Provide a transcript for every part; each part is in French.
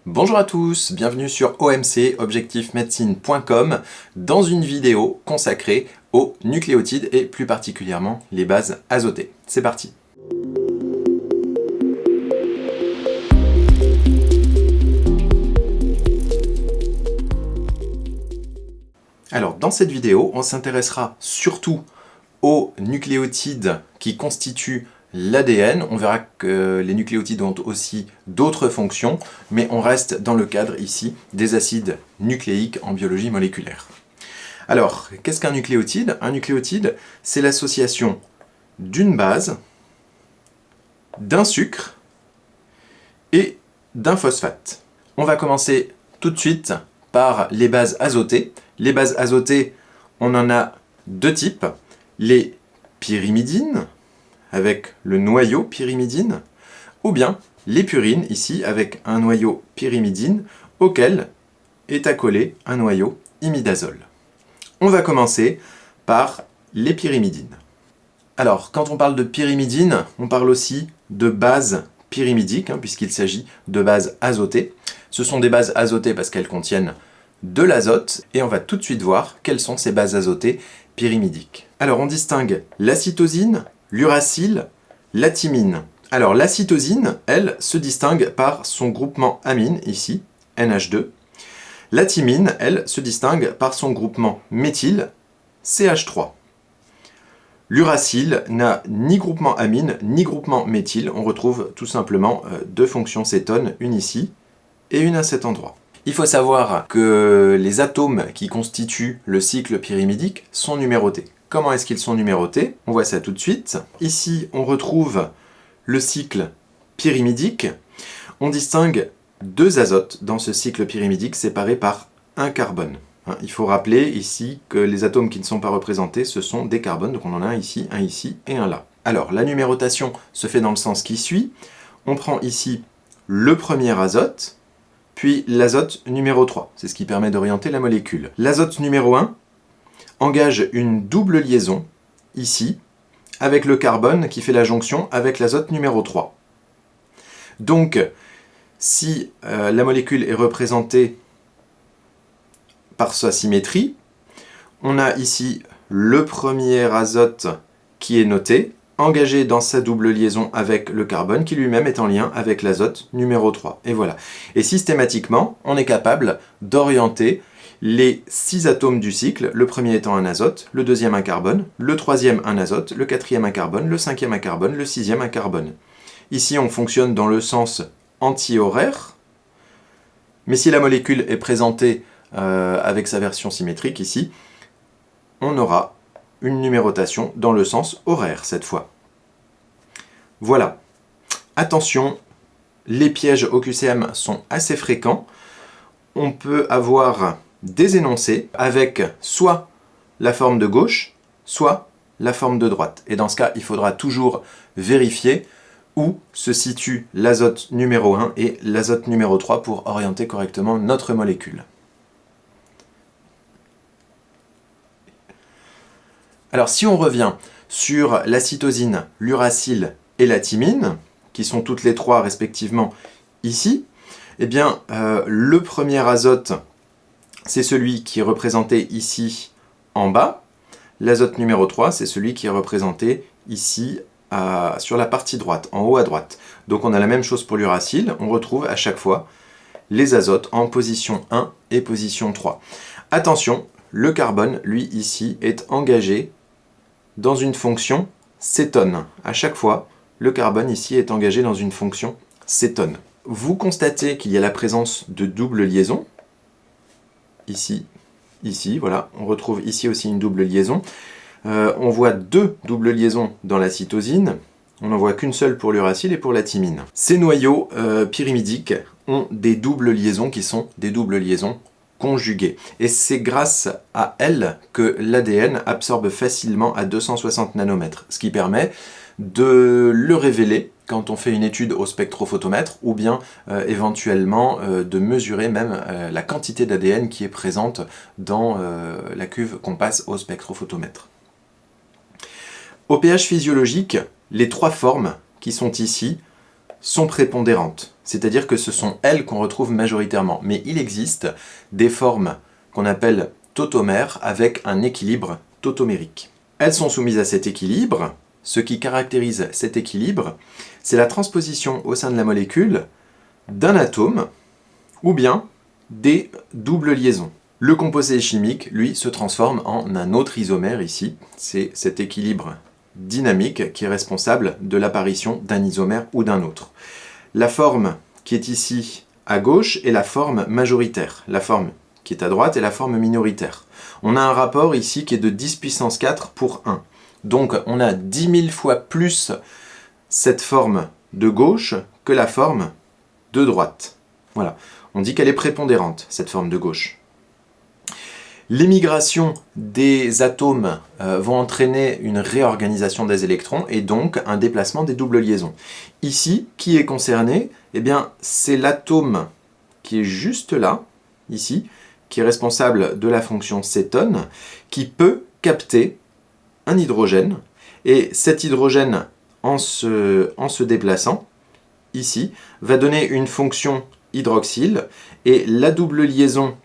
Bonjour à tous, bienvenue sur OMC, objectifmedecine.com, dans une vidéo consacrée aux nucléotides et plus particulièrement les bases azotées. C'est parti. Alors dans cette vidéo, on s'intéressera surtout aux nucléotides qui constituent l'ADN. On verra que les nucléotides ont aussi d'autres fonctions, mais on reste dans le cadre ici des acides nucléiques en biologie moléculaire. Alors, qu'est-ce qu'un nucléotide? Un nucléotide, c'est l'association d'une base, d'un sucre et d'un phosphate. On va commencer tout de suite par les bases azotées. Les bases azotées, on en a deux types. Les pyrimidines, avec le noyau pyrimidine, ou bien les purines, ici, avec un noyau pyrimidine, auquel est accolé un noyau imidazole. On va commencer par les pyrimidines. Alors, quand on parle de pyrimidine, on parle aussi de bases pyrimidiques, puisqu'il s'agit de bases azotées. Ce sont des bases azotées parce qu'elles contiennent de l'azote, et on va tout de suite voir quelles sont ces bases azotées pyrimidiques. Alors, on distingue la cytosine, l'uracile, la thymine. Alors, la cytosine, elle, se distingue par son groupement amine, ici, NH2. La thymine, elle, se distingue par son groupement méthyle, CH3. L'uracile n'a ni groupement amine, ni groupement méthyle. On retrouve tout simplement deux fonctions cétones, une ici et une à cet endroit. Il faut savoir que les atomes qui constituent le cycle pyrimidique sont numérotés. Comment est-ce qu'ils sont numérotés? On voit ça tout de suite. Ici, on retrouve le cycle pyrimidique. On distingue deux azotes dans ce cycle pyrimidique séparés par un carbone. Il faut rappeler ici que les atomes qui ne sont pas représentés, ce sont des carbones. Donc on en a un ici et un là. Alors, la numérotation se fait dans le sens qui suit. On prend ici le premier azote, puis l'azote numéro 3. C'est ce qui permet d'orienter la molécule. L'azote numéro 1 engage une double liaison, ici, avec le carbone qui fait la jonction avec l'azote numéro 3. Donc, si la molécule est représentée par sa symétrie, on a ici le premier azote qui est noté, engagé dans sa double liaison avec le carbone, qui lui-même est en lien avec l'azote numéro 3. Et voilà. Et systématiquement, on est capable d'orienter les 6 atomes du cycle, le premier étant un azote, le deuxième un carbone, le troisième un azote, le quatrième un carbone, le cinquième un carbone, le sixième un carbone. Ici, on fonctionne dans le sens anti-horaire, mais si la molécule est présentée avec sa version symétrique ici, on aura une numérotation dans le sens horaire cette fois. Voilà. Attention, les pièges au QCM sont assez fréquents. On peut avoir des énoncés avec soit la forme de gauche, soit la forme de droite. Et dans ce cas, il faudra toujours vérifier où se situe l'azote numéro 1 et l'azote numéro 3 pour orienter correctement notre molécule. Alors si on revient sur la cytosine, l'uracile et la thymine, qui sont toutes les trois respectivement ici, eh bien le premier azote, c'est celui qui est représenté ici en bas. L'azote numéro 3, c'est celui qui est représenté ici sur la partie droite, en haut à droite. Donc on a la même chose pour l'uracile, on retrouve à chaque fois les azotes en position 1 et position 3. Attention, le carbone, lui, ici, est engagé dans une fonction cétone. À chaque fois, le carbone ici est engagé dans une fonction cétone. Vous constatez qu'il y a la présence de double liaison. Ici, voilà. On retrouve ici aussi une double liaison. On voit deux doubles liaisons dans la cytosine. On n'en voit qu'une seule pour l'uracile et pour la thymine. Ces noyaux pyrimidiques ont des doubles liaisons qui sont des doubles liaisons conjuguées. Et c'est grâce à elles que l'ADN absorbe facilement à 260 nanomètres, ce qui permet de le révéler quand on fait une étude au spectrophotomètre ou bien éventuellement de mesurer même la quantité d'ADN qui est présente dans la cuve qu'on passe au spectrophotomètre. Au pH physiologique, les trois formes qui sont ici sont prépondérantes. c'est-à-dire que ce sont elles qu'on retrouve majoritairement. Mais il existe des formes qu'on appelle tautomères avec un équilibre tautomérique. Elles sont soumises à cet équilibre. Ce qui caractérise cet équilibre, c'est la transposition au sein de la molécule d'un atome ou bien des doubles liaisons. Le composé chimique, lui, se transforme en un autre isomère ici. C'est cet équilibre dynamique qui est responsable de l'apparition d'un isomère ou d'un autre. La forme qui est ici à gauche est la forme majoritaire. La forme qui est à droite est la forme minoritaire. On a un rapport ici qui est de 10 puissance 4 pour 1. Donc on a 10 000 fois plus cette forme de gauche que la forme de droite. Voilà. On dit qu'elle est prépondérante, cette forme de gauche. L'émigration des atomes vont entraîner une réorganisation des électrons et donc un déplacement des doubles liaisons. Ici, qui est concerné? Eh bien, c'est l'atome qui est juste là, ici, qui est responsable de la fonction cétone, qui peut capter un hydrogène, et cet hydrogène, en se déplaçant, ici, va donner une fonction hydroxyle, et la double liaison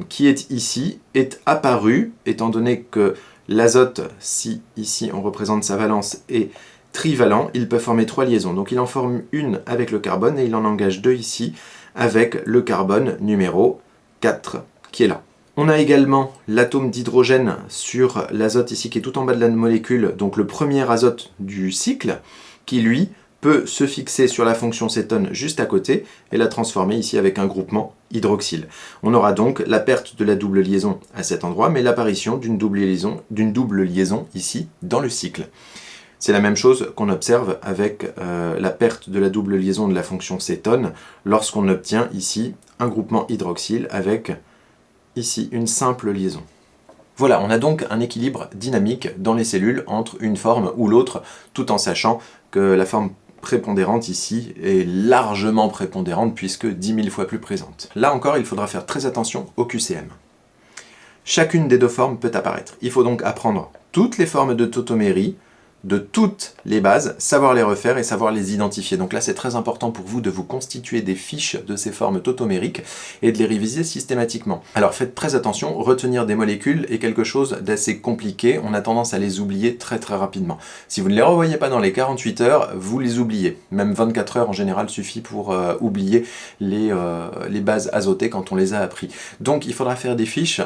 qui est ici est apparue, étant donné que l'azote, si ici on représente sa valence, est trivalent, il peut former 3 liaisons. Donc il en forme une avec le carbone, et il en engage 2 ici, avec le carbone numéro 4, qui est là. On a également l'atome d'hydrogène sur l'azote ici qui est tout en bas de la molécule, donc le premier azote du cycle, qui lui peut se fixer sur la fonction cétone juste à côté et la transformer ici avec un groupement hydroxyle. On aura donc la perte de la double liaison à cet endroit, mais l'apparition d'une double liaison ici dans le cycle. C'est la même chose qu'on observe avec la perte de la double liaison de la fonction cétone lorsqu'on obtient ici un groupement hydroxyle avec ici une simple liaison. Voilà, on a donc un équilibre dynamique dans les cellules entre une forme ou l'autre, tout en sachant que la forme prépondérante ici est largement prépondérante puisque 10 000 fois plus présente. Là encore, il faudra faire très attention au QCM. Chacune des deux formes peut apparaître. Il faut donc apprendre toutes les formes de tautomérie, de toutes les bases, savoir les refaire et savoir les identifier. Donc là, c'est très important pour vous de vous constituer des fiches de ces formes tautomériques et de les réviser systématiquement. Alors faites très attention, retenir des molécules est quelque chose d'assez compliqué, on a tendance à les oublier très rapidement. Si vous ne les revoyez pas dans les 48 heures, vous les oubliez. Même 24 heures en général suffit pour oublier les bases azotées quand on les a appris. Donc il faudra faire des fiches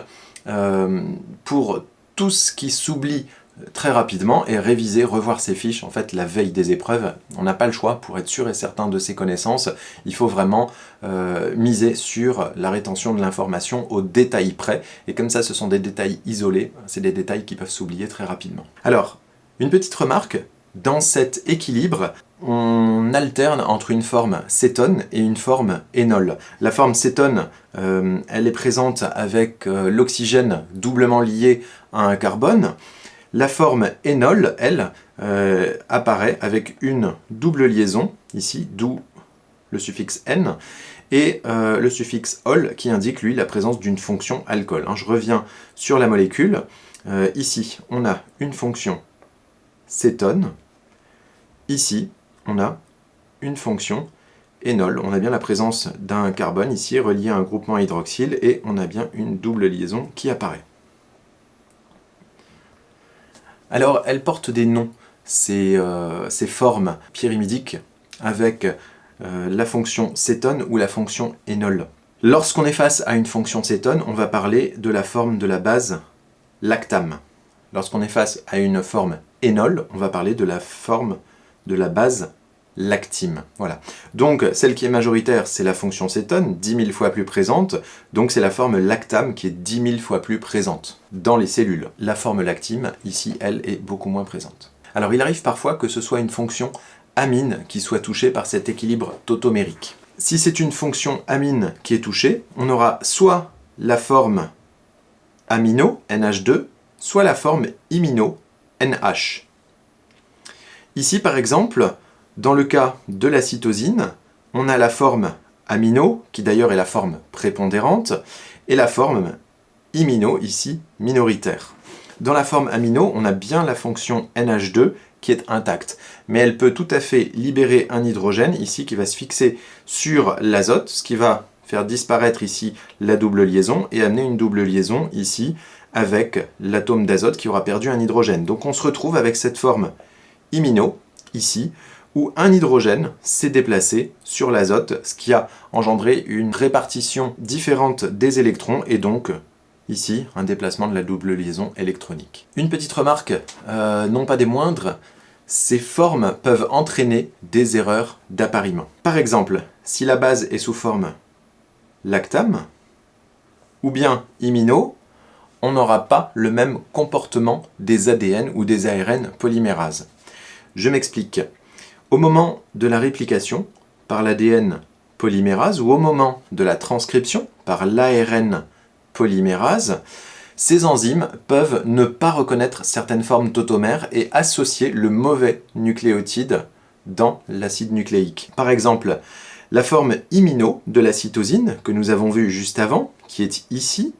pour tout ce qui s'oublie très rapidement et réviser, revoir ces fiches en fait la veille des épreuves. On n'a pas le choix pour être sûr et certain de ses connaissances. Il faut vraiment miser sur la rétention de l'information au détail près. Et comme ça, ce sont des détails isolés. C'est des détails qui peuvent s'oublier très rapidement. Alors, une petite remarque. Dans cet équilibre, on alterne entre une forme cétone et une forme énol. La forme cétone, elle est présente avec l'oxygène doublement lié à un carbone. La forme énol, elle, apparaît avec une double liaison, ici, d'où le suffixe N, et le suffixe ol qui indique, lui, la présence d'une fonction alcool. Je reviens sur la molécule. Ici, on a une fonction cétone. Ici, on a une fonction énol. On a bien la présence d'un carbone, ici, relié à un groupement hydroxyle, et on a bien une double liaison qui apparaît. Alors, elles portent des noms, ces formes pyrimidicques, avec la fonction cétone ou la fonction énol. Lorsqu'on est face à une fonction cétone, on va parler de la forme de la base lactame. Lorsqu'on est face à une forme énol, on va parler de la forme de la base lactime. Voilà. Donc, celle qui est majoritaire, c'est la fonction cétone, 10 000 fois plus présente. Donc, c'est la forme lactame qui est 10 000 fois plus présente dans les cellules. La forme lactime, ici, elle, est beaucoup moins présente. Alors, il arrive parfois que ce soit une fonction amine qui soit touchée par cet équilibre tautomérique. Si c'est une fonction amine qui est touchée, on aura soit la forme amino, NH2, soit la forme imino, NH. Ici, par exemple, dans le cas de la cytosine, on a la forme amino, qui d'ailleurs est la forme prépondérante, et la forme imino, ici, minoritaire. Dans la forme amino, on a bien la fonction NH2, qui est intacte. Mais elle peut tout à fait libérer un hydrogène ici qui va se fixer sur l'azote, ce qui va faire disparaître ici la double liaison et amener une double liaison ici avec l'atome d'azote qui aura perdu un hydrogène. Donc on se retrouve avec cette forme imino, ici, où un hydrogène s'est déplacé sur l'azote, ce qui a engendré une répartition différente des électrons et donc ici un déplacement de la double liaison électronique. Une petite remarque, non pas des moindres, ces formes peuvent entraîner des erreurs d'appariement. Par exemple, si la base est sous forme lactame ou bien imino, on n'aura pas le même comportement des ADN ou des ARN polymérases. Je m'explique. Au moment de la réplication par l'ADN polymérase ou au moment de la transcription par l'ARN polymérase, ces enzymes peuvent ne pas reconnaître certaines formes tautomères et associer le mauvais nucléotide dans l'acide nucléique. Par exemple, la forme imino de la cytosine que nous avons vue juste avant, qui est ici,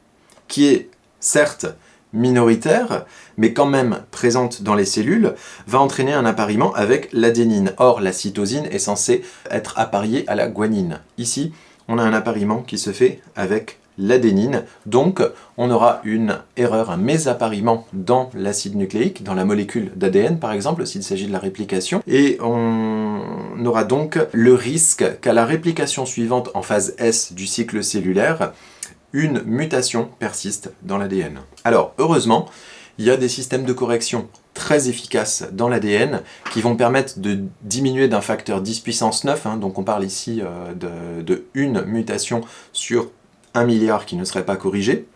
qui est certes minoritaire, mais quand même présente dans les cellules, va entraîner un appariement avec l'adénine. Or, la cytosine est censée être appariée à la guanine. Ici, on a un appariement qui se fait avec l'adénine, donc on aura une erreur, un mésappariement dans l'acide nucléique, dans la molécule d'ADN par exemple, s'il s'agit de la réplication, et on aura donc le risque qu'à la réplication suivante en phase S du cycle cellulaire, une mutation persiste dans l'ADN. Alors, heureusement, il y a des systèmes de correction très efficaces dans l'ADN qui vont permettre de diminuer d'un facteur 10 puissance 9, donc on parle ici de une mutation sur 1 milliard qui ne serait pas corrigée.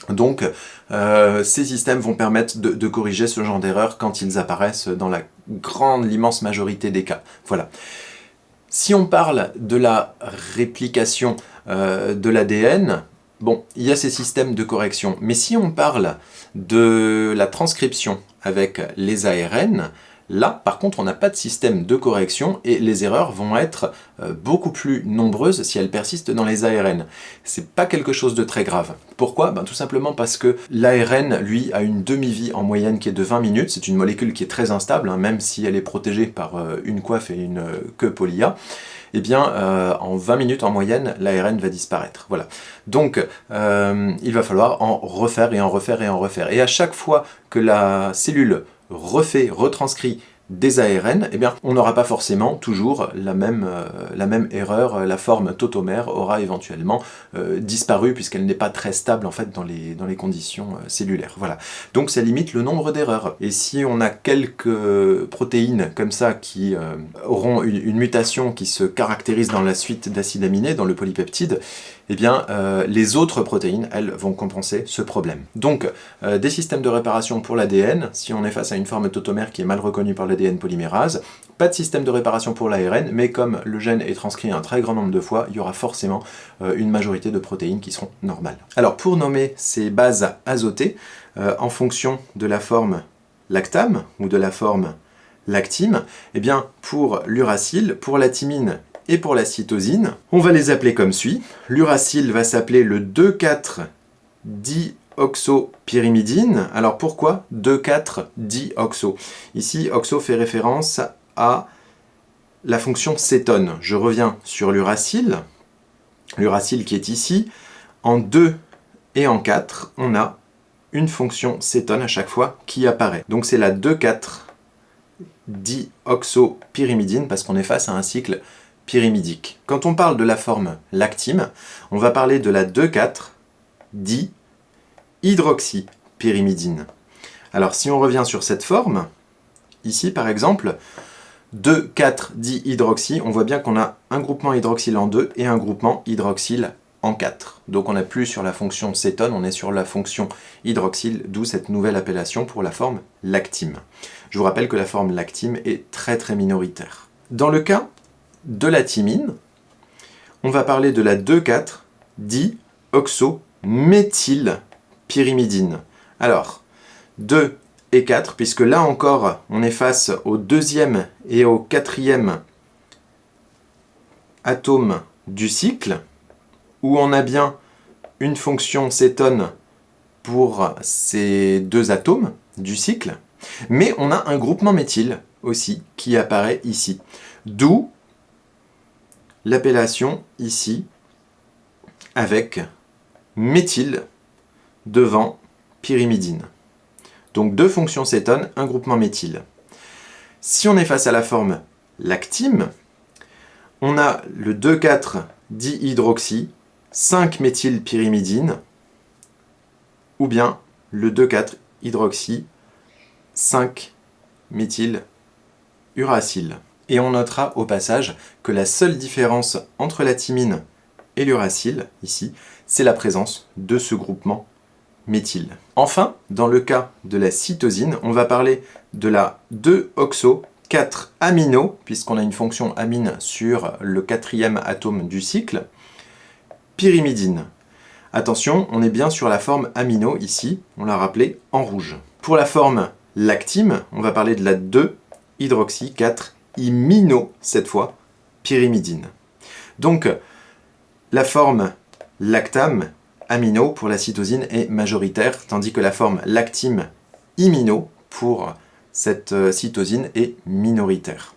Donc, ces systèmes vont permettre de corriger ce genre d'erreurs quand ils apparaissent dans l'immense majorité des cas. Voilà. Si on parle de la réplication de l'ADN, bon, il y a ces systèmes de correction, mais si on parle de la transcription avec les ARN, là, par contre, on n'a pas de système de correction et les erreurs vont être beaucoup plus nombreuses si elles persistent dans les ARN. C'est pas quelque chose de très grave. Pourquoi? Tout simplement parce que l'ARN, lui, a une demi-vie en moyenne qui est de 20 minutes. C'est une molécule qui est très instable, même si elle est protégée par une coiffe et une queue poly-A. Eh bien, en 20 minutes en moyenne, l'ARN va disparaître. Voilà. Donc, il va falloir en refaire et en refaire et en refaire. Et à chaque fois que la cellule retranscrit des ARN, eh bien, on n'aura pas forcément toujours la même erreur. La forme tautomère aura éventuellement disparu puisqu'elle n'est pas très stable en fait dans les conditions cellulaires. Voilà. Donc ça limite le nombre d'erreurs. Et si on a quelques protéines comme ça qui auront une mutation qui se caractérise dans la suite d'acides aminés, dans le polypeptide, eh bien, les autres protéines, elles, vont compenser ce problème. Donc, des systèmes de réparation pour l'ADN, si on est face à une forme tautomère qui est mal reconnue par l'ADN polymérase, pas de système de réparation pour l'ARN, mais comme le gène est transcrit un très grand nombre de fois, il y aura forcément une majorité de protéines qui seront normales. Alors, pour nommer ces bases azotées, en fonction de la forme lactame ou de la forme lactime, eh bien, pour l'uracile, pour la thymine et pour la cytosine, on va les appeler comme suit. L'uracile va s'appeler le 2,4-dioxopyrimidine. Alors pourquoi 2,4-dioxo? Ici, oxo fait référence à la fonction cétone. Je reviens sur l'uracile qui est ici. En 2 et en 4, on a une fonction cétone à chaque fois qui apparaît. Donc c'est la 2,4-dioxopyrimidine parce qu'on est face à un cycle pyrimidique. Quand on parle de la forme lactime, on va parler de la 2,4-dihydroxypyrimidine. Alors si on revient sur cette forme, ici par exemple, 2,4-dihydroxy, on voit bien qu'on a un groupement hydroxyle en 2 et un groupement hydroxyle en 4. Donc on n'est plus sur la fonction cétone, on est sur la fonction hydroxyle, d'où cette nouvelle appellation pour la forme lactime. Je vous rappelle que la forme lactime est très très minoritaire. Dans le cas de la thymine, on va parler de la 2,4-dioxométhylpyrimidine. Alors, 2 et 4, puisque là encore, on est face au deuxième et au quatrième atome du cycle, où on a bien une fonction cétone pour ces deux atomes du cycle. Mais on a un groupement méthyle aussi qui apparaît ici. D'où l'appellation ici avec méthyle devant pyrimidine. Donc deux fonctions cétone, un groupement méthyle. Si on est face à la forme lactime, on a le 2,4-dihydroxy, 5-méthylpyrimidine, ou bien le 2,4-hydroxy, 5-méthyluracile. Et on notera au passage que la seule différence entre la thymine et l'uracile, ici, c'est la présence de ce groupement méthyle. Enfin, dans le cas de la cytosine, on va parler de la 2-oxo-4-amino, puisqu'on a une fonction amine sur le 4e atome du cycle, pyrimidine. Attention, on est bien sur la forme amino ici, on l'a rappelé en rouge. Pour la forme lactime, on va parler de la 2-hydroxy-4-imino, cette fois, pyrimidine. Donc, la forme lactame, amino pour la cytosine est majoritaire, tandis que la forme lactime, imino pour cette cytosine est minoritaire.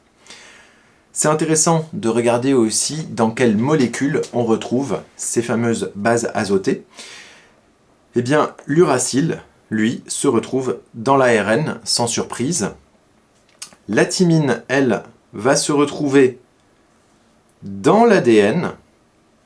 C'est intéressant de regarder aussi dans quelles molécules on retrouve ces fameuses bases azotées. Eh bien, l'uracile, lui, se retrouve dans l'ARN, sans surprise. La thymine, elle, va se retrouver dans l'ADN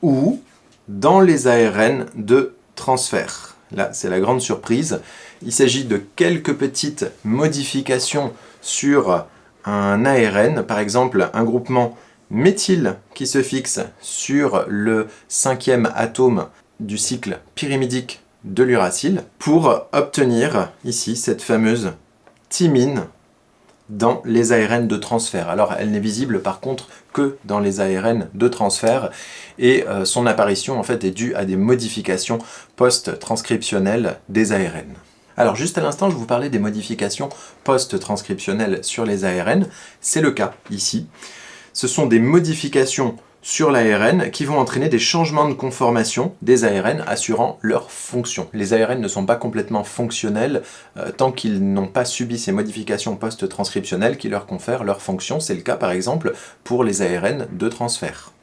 ou dans les ARN de transfert. Là, c'est la grande surprise. Il s'agit de quelques petites modifications sur un ARN, par exemple un groupement méthyle qui se fixe sur le 5e atome du cycle pyrimidique de l'uracile pour obtenir ici cette fameuse thymine dans les ARN de transfert. Alors elle n'est visible par contre que dans les ARN de transfert et son apparition en fait est due à des modifications post-transcriptionnelles des ARN. Alors juste à l'instant je vous parlais des modifications post-transcriptionnelles sur les ARN, c'est le cas ici. Ce sont des modifications sur l'ARN qui vont entraîner des changements de conformation des ARN assurant leur fonction. Les ARN ne sont pas complètement fonctionnels tant qu'ils n'ont pas subi ces modifications post-transcriptionnelles qui leur confèrent leur fonction. C'est le cas par exemple pour les ARN de transfert.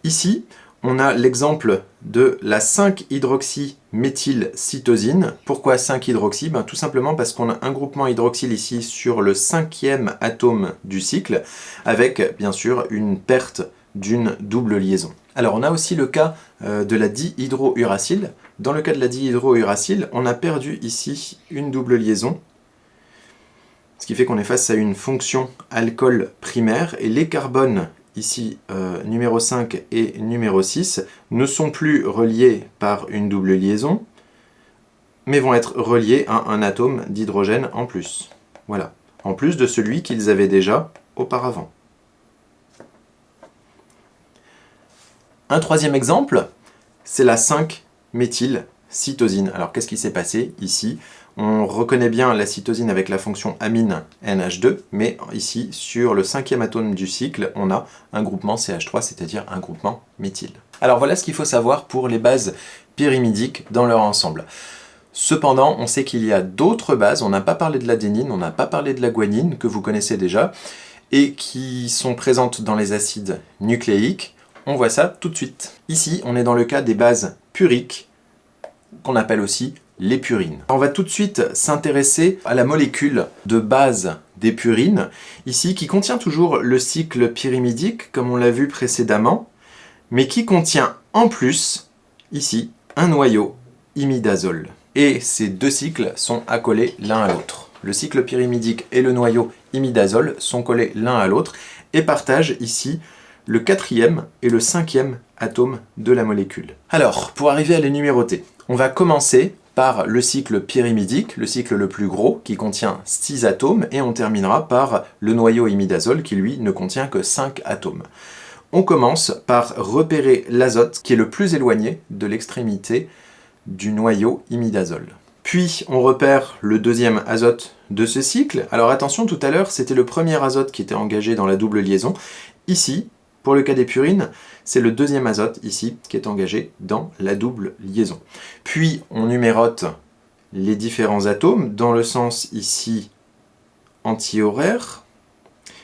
Ici, on a l'exemple de la 5-hydroxyméthylcytosine. Pourquoi 5-hydroxy? Tout simplement parce qu'on a un groupement hydroxyle ici sur le 5e atome du cycle, avec bien sûr une perte d'une double liaison. Alors on a aussi le cas de la dihydrouracile. Dans le cas de la dihydrouracile, on a perdu ici une double liaison, ce qui fait qu'on est face à une fonction alcool primaire, et les carbones ici numéro 5 et numéro 6, ne sont plus reliés par une double liaison, mais vont être reliés à un atome d'hydrogène en plus. Voilà, en plus de celui qu'ils avaient déjà auparavant. Un troisième exemple, c'est la 5-méthylcytosine. Alors qu'est-ce qui s'est passé ici? On reconnaît bien la cytosine avec la fonction amine NH2, mais ici, sur le 5e atome du cycle, on a un groupement CH3, c'est-à-dire un groupement méthyle. Alors voilà ce qu'il faut savoir pour les bases pyrimidiques dans leur ensemble. Cependant, on sait qu'il y a d'autres bases, on n'a pas parlé de l'adénine, on n'a pas parlé de la guanine, que vous connaissez déjà, et qui sont présentes dans les acides nucléiques. On voit ça tout de suite. Ici, on est dans le cas des bases puriques, qu'on appelle aussi les purines. On va tout de suite s'intéresser à la molécule de base des purines, ici qui contient toujours le cycle pyrimidique, comme on l'a vu précédemment, mais qui contient en plus, ici, un noyau imidazole. Et ces deux cycles sont accolés l'un à l'autre. Le cycle pyrimidique et le noyau imidazole sont collés l'un à l'autre et partagent ici le 4e et le 5e atome de la molécule. Alors, pour arriver à les numéroter, on va commencer par le cycle pyrimidique, le cycle le plus gros, qui contient 6 atomes, et on terminera par le noyau imidazole, qui lui ne contient que 5 atomes. On commence par repérer l'azote, qui est le plus éloigné de l'extrémité du noyau imidazole. Puis on repère le deuxième azote de ce cycle. Alors attention, tout à l'heure, c'était le premier azote qui était engagé dans la double liaison. Ici, pour le cas des purines, c'est le deuxième azote, ici, qui est engagé dans la double liaison. Puis, on numérote les différents atomes dans le sens ici anti-horaire,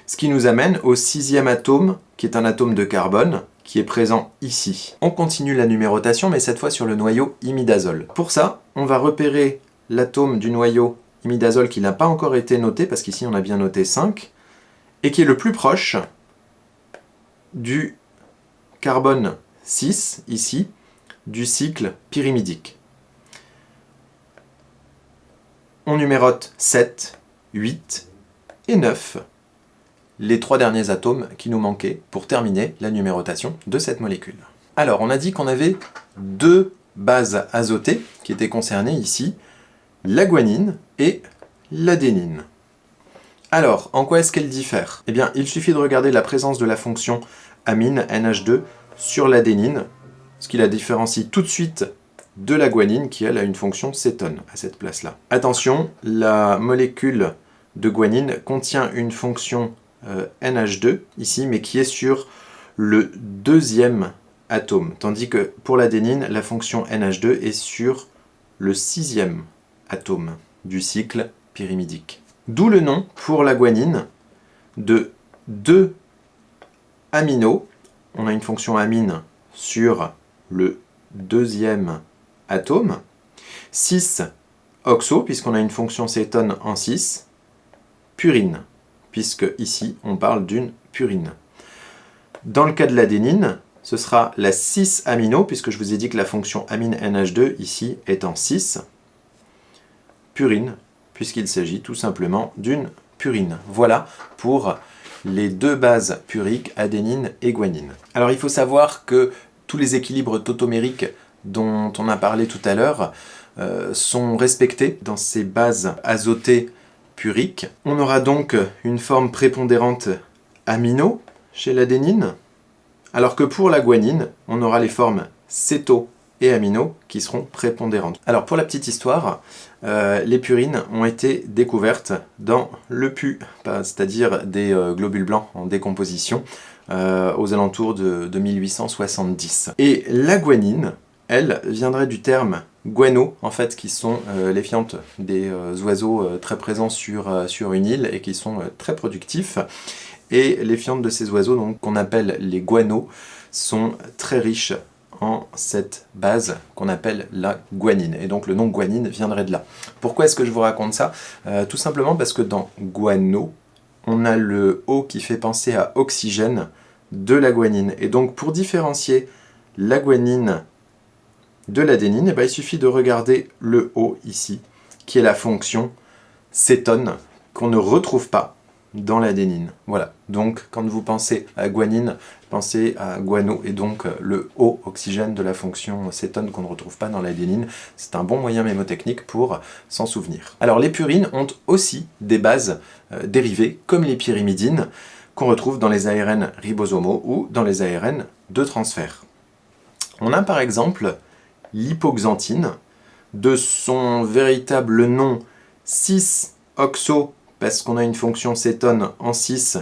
ce qui nous amène au 6e atome, qui est un atome de carbone, qui est présent ici. On continue la numérotation, mais cette fois sur le noyau imidazole. Pour ça, on va repérer l'atome du noyau imidazole qui n'a pas encore été noté, parce qu'ici on a bien noté 5, et qui est le plus proche du carbone 6, ici, du cycle pyrimidique. On numérote 7, 8 et 9, les 3 derniers atomes qui nous manquaient pour terminer la numérotation de cette molécule. Alors, on a dit qu'on avait 2 bases azotées qui étaient concernées ici, la guanine et l'adénine. Alors, en quoi est-ce qu'elles diffèrent? Eh bien, il suffit de regarder la présence de la fonction amine, NH2, sur l'adénine, ce qui la différencie tout de suite de la guanine, qui elle a une fonction cétone à cette place-là. Attention, la molécule de guanine contient une fonction NH2 ici, mais qui est sur le 2e atome, tandis que pour l'adénine, la fonction NH2 est sur le 6e atome du cycle pyrimidique. D'où le nom pour la guanine de 2 aminos. On a une fonction amine sur le 2e atome, 6 oxo, puisqu'on a une fonction cétone en 6, purine, puisque ici on parle d'une purine. Dans le cas de l'adénine, ce sera la 6 amino, puisque je vous ai dit que la fonction amine NH2 ici est en 6, purine, puisqu'il s'agit tout simplement d'une purine. Voilà pour les 2 bases puriques, adénine et guanine. Alors il faut savoir que tous les équilibres tautomériques dont on a parlé tout à l'heure sont respectés dans ces bases azotées puriques. On aura donc une forme prépondérante amino chez l'adénine, alors que pour la guanine, on aura les formes céto et amino qui seront prépondérantes. Alors pour la petite histoire, les purines ont été découvertes dans le pu, c'est-à-dire des globules blancs en décomposition, aux alentours de 1870. Et la guanine, elle, viendrait du terme guano, en fait, qui sont les fientes des oiseaux très présents sur une île et qui sont très productifs. Et les fientes de ces oiseaux, donc qu'on appelle les guanos, sont très riches en cette base qu'on appelle la guanine. Et donc le nom guanine viendrait de là. Pourquoi est-ce que je vous raconte ça? Tout simplement parce que dans guano, on a le O qui fait penser à oxygène de la guanine. Et donc pour différencier la guanine de l'adénine, eh bien, il suffit de regarder le O ici, qui est la fonction cétone, qu'on ne retrouve pas dans l'adénine. Voilà, donc quand vous pensez à guanine, pensez à guano, et donc le O, oxygène de la fonction cétone qu'on ne retrouve pas dans l'adénine. C'est un bon moyen mémotechnique pour s'en souvenir. Alors les purines ont aussi des bases dérivées, comme les pyrimidines, qu'on retrouve dans les ARN ribosomaux ou dans les ARN de transfert. On a par exemple l'hypoxanthine, de son véritable nom 6-oxo, parce qu'on a une fonction cétone en 6,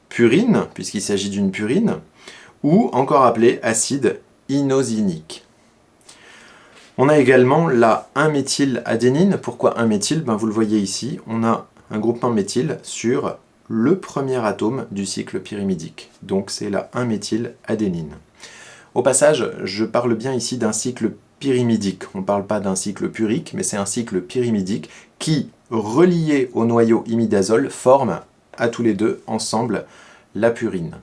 purine, puisqu'il s'agit d'une purine, ou encore appelée acide inosinique. On a également la 1-méthyladénine. Pourquoi 1-méthyl? Vous le voyez ici, on a un groupement méthyle sur le premier atome du cycle pyrimidique. Donc c'est la 1-méthyladénine. Au passage, je parle bien ici d'un cycle pyrimidique. On ne parle pas d'un cycle purique, mais c'est un cycle pyrimidique qui, relié au noyau imidazole, forme à tous les deux ensemble la purine.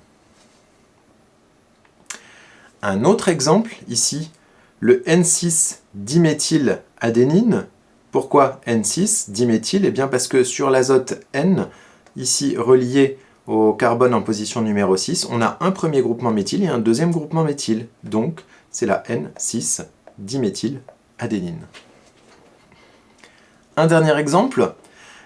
Un autre exemple ici, le N6-diméthyladénine. Pourquoi N6-diméthyle? Eh bien parce que sur l'azote N, ici relié au carbone en position numéro 6, on a un premier groupement méthyle et un deuxième groupement méthyle. Donc c'est la N6-diméthyladénine. Un dernier exemple,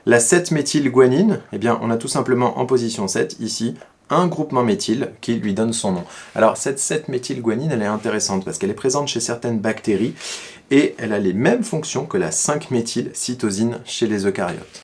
la 7-méthylguanine, eh bien on a tout simplement en position 7 ici un groupement méthyle qui lui donne son nom. Alors cette 7-méthylguanine, elle est intéressante parce qu'elle est présente chez certaines bactéries et elle a les mêmes fonctions que la 5-méthylcytosine chez les eucaryotes.